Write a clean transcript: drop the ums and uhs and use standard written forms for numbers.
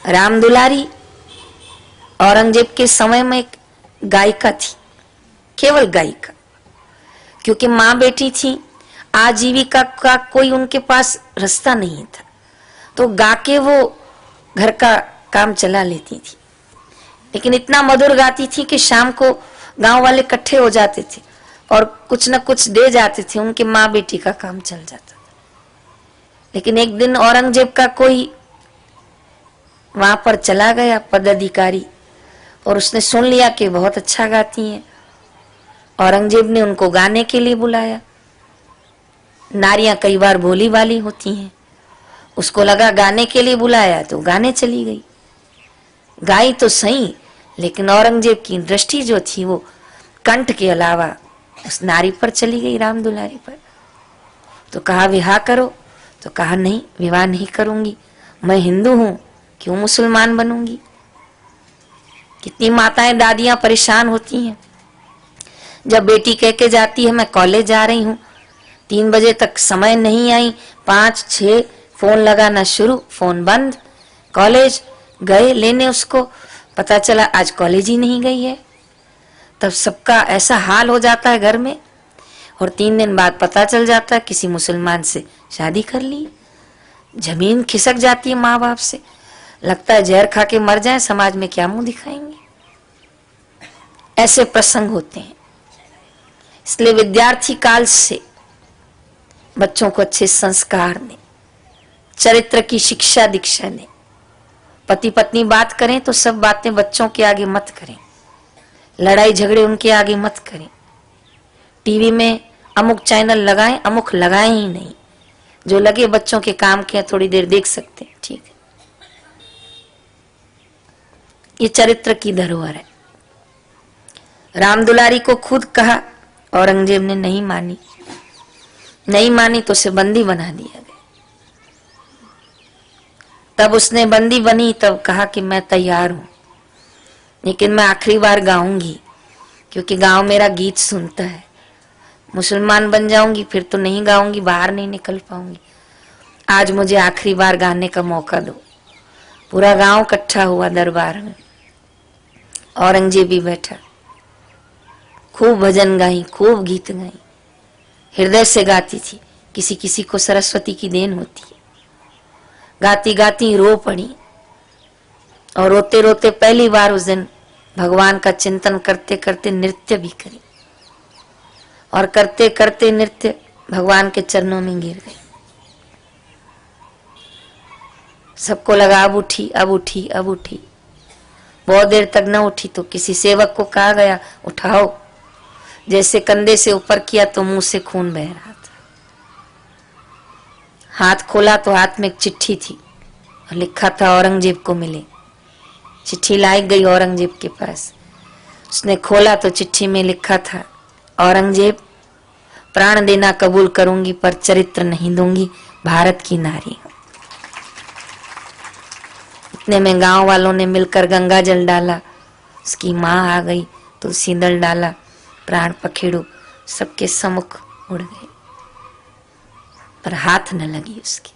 राम दुलारी औरंगजेब के समय में एक गायिका थी, केवल गायिका, क्योंकि माँ बेटी थी, आजीविका का कोई उनके पास रास्ता नहीं था, तो गा के वो घर का काम चला लेती थी। लेकिन इतना मधुर गाती थी कि शाम को गांव वाले इकट्ठे हो जाते थे और कुछ न कुछ दे जाते थे, उनके माँ बेटी का काम चल जाता था। लेकिन एक दिन औरंगजेब का कोई वहां पर चला गया पदाधिकारी, और उसने सुन लिया कि बहुत अच्छा गाती हैं। औरंगजेब ने उनको गाने के लिए बुलाया। नारियां कई बार भोली वाली होती हैं, उसको लगा गाने के लिए बुलाया तो गाने चली गई। गाई तो सही, लेकिन औरंगजेब की दृष्टि जो थी वो कंठ के अलावा उस नारी पर चली गई, राम दुलारी पर। तो कहा विवाह करो, तो कहा नहीं, विवाह नहीं करूंगी, मैं हिंदू हूं, क्यों मुसलमान बनूंगी। कितनी माताएं दादियां परेशान होती हैं। जब बेटी कह के जाती है मैं कॉलेज जा रही हूं, 3 बजे तक समय नहीं आई, 5-6 फोन लगाना शुरू, फोन बंद। कॉलेज गए लेने उसको, पता चला आज कॉलेज ही नहीं गई है। तब सबका ऐसा हाल हो जाता है घर में, और 3 दिन बाद पता चल जाता है किसी मुसलमान से शादी कर ली। जमीन खिसक जाती है माँ बाप से, लगता है जहर खा के मर जाए, समाज में क्या मुंह दिखाएंगे। ऐसे प्रसंग होते हैं। इसलिए विद्यार्थी काल से बच्चों को अच्छे संस्कार दें, चरित्र की शिक्षा दीक्षा दें। पति पत्नी बात करें तो सब बातें बच्चों के आगे मत करें, लड़ाई झगड़े उनके आगे मत करें। टीवी में अमुक चैनल लगाएं, अमुक लगाएं ही नहीं, जो लगे बच्चों के काम के थोड़ी देर देख सकते हैं, ठीक है। ये चरित्र की धरोहर है। राम दुलारी को खुद कहा, औरंगजेब ने नहीं मानी, नहीं मानी तो उसे बंदी बना दिया गया। तब उसने बंदी बनी, तब कहा कि मैं तैयार हूं, लेकिन मैं आखिरी बार गाऊंगी, क्योंकि गांव मेरा गीत सुनता है। मुसलमान बन जाऊंगी फिर तो नहीं गाऊंगी, बाहर नहीं निकल पाऊंगी। आज मुझे आखिरी बार गाने का मौका दो। पूरा गांव इकट्ठा हुआ दरबार में, औरंगजेब भी बैठा। खूब भजन गाई, खूब गीत गाई, हृदय से गाती थी। किसी किसी को सरस्वती की देन होती है। गाती गाती रो पड़ी, और रोते रोते पहली बार उस दिन भगवान का चिंतन करते करते नृत्य भी करी, और करते करते नृत्य भगवान के चरणों में गिर गई। सबको लगा अब उठी, अब उठी, अब उठी। बहुत देर तक न उठी तो किसी सेवक को कहा गया उठाओ। जैसे कंधे से ऊपर किया तो मुंह से खून बह रहा था। हाथ खोला तो हाथ में एक चिट्ठी थी, और लिखा था औरंगजेब को मिले। चिट्ठी लाई गई औरंगजेब के पास। उसने खोला तो चिट्ठी में लिखा था, औरंगजेब, प्राण देना कबूल करूंगी पर चरित्र नहीं दूंगी, भारत की नारी हूं। इतने में गांव वालों ने मिलकर गंगा जल डाला, उसकी मां आ गई, तुलसी दल डाला, प्राण पखेड़ू सबके सम्मुख उड़ गए, पर हाथ न लगी उसकी।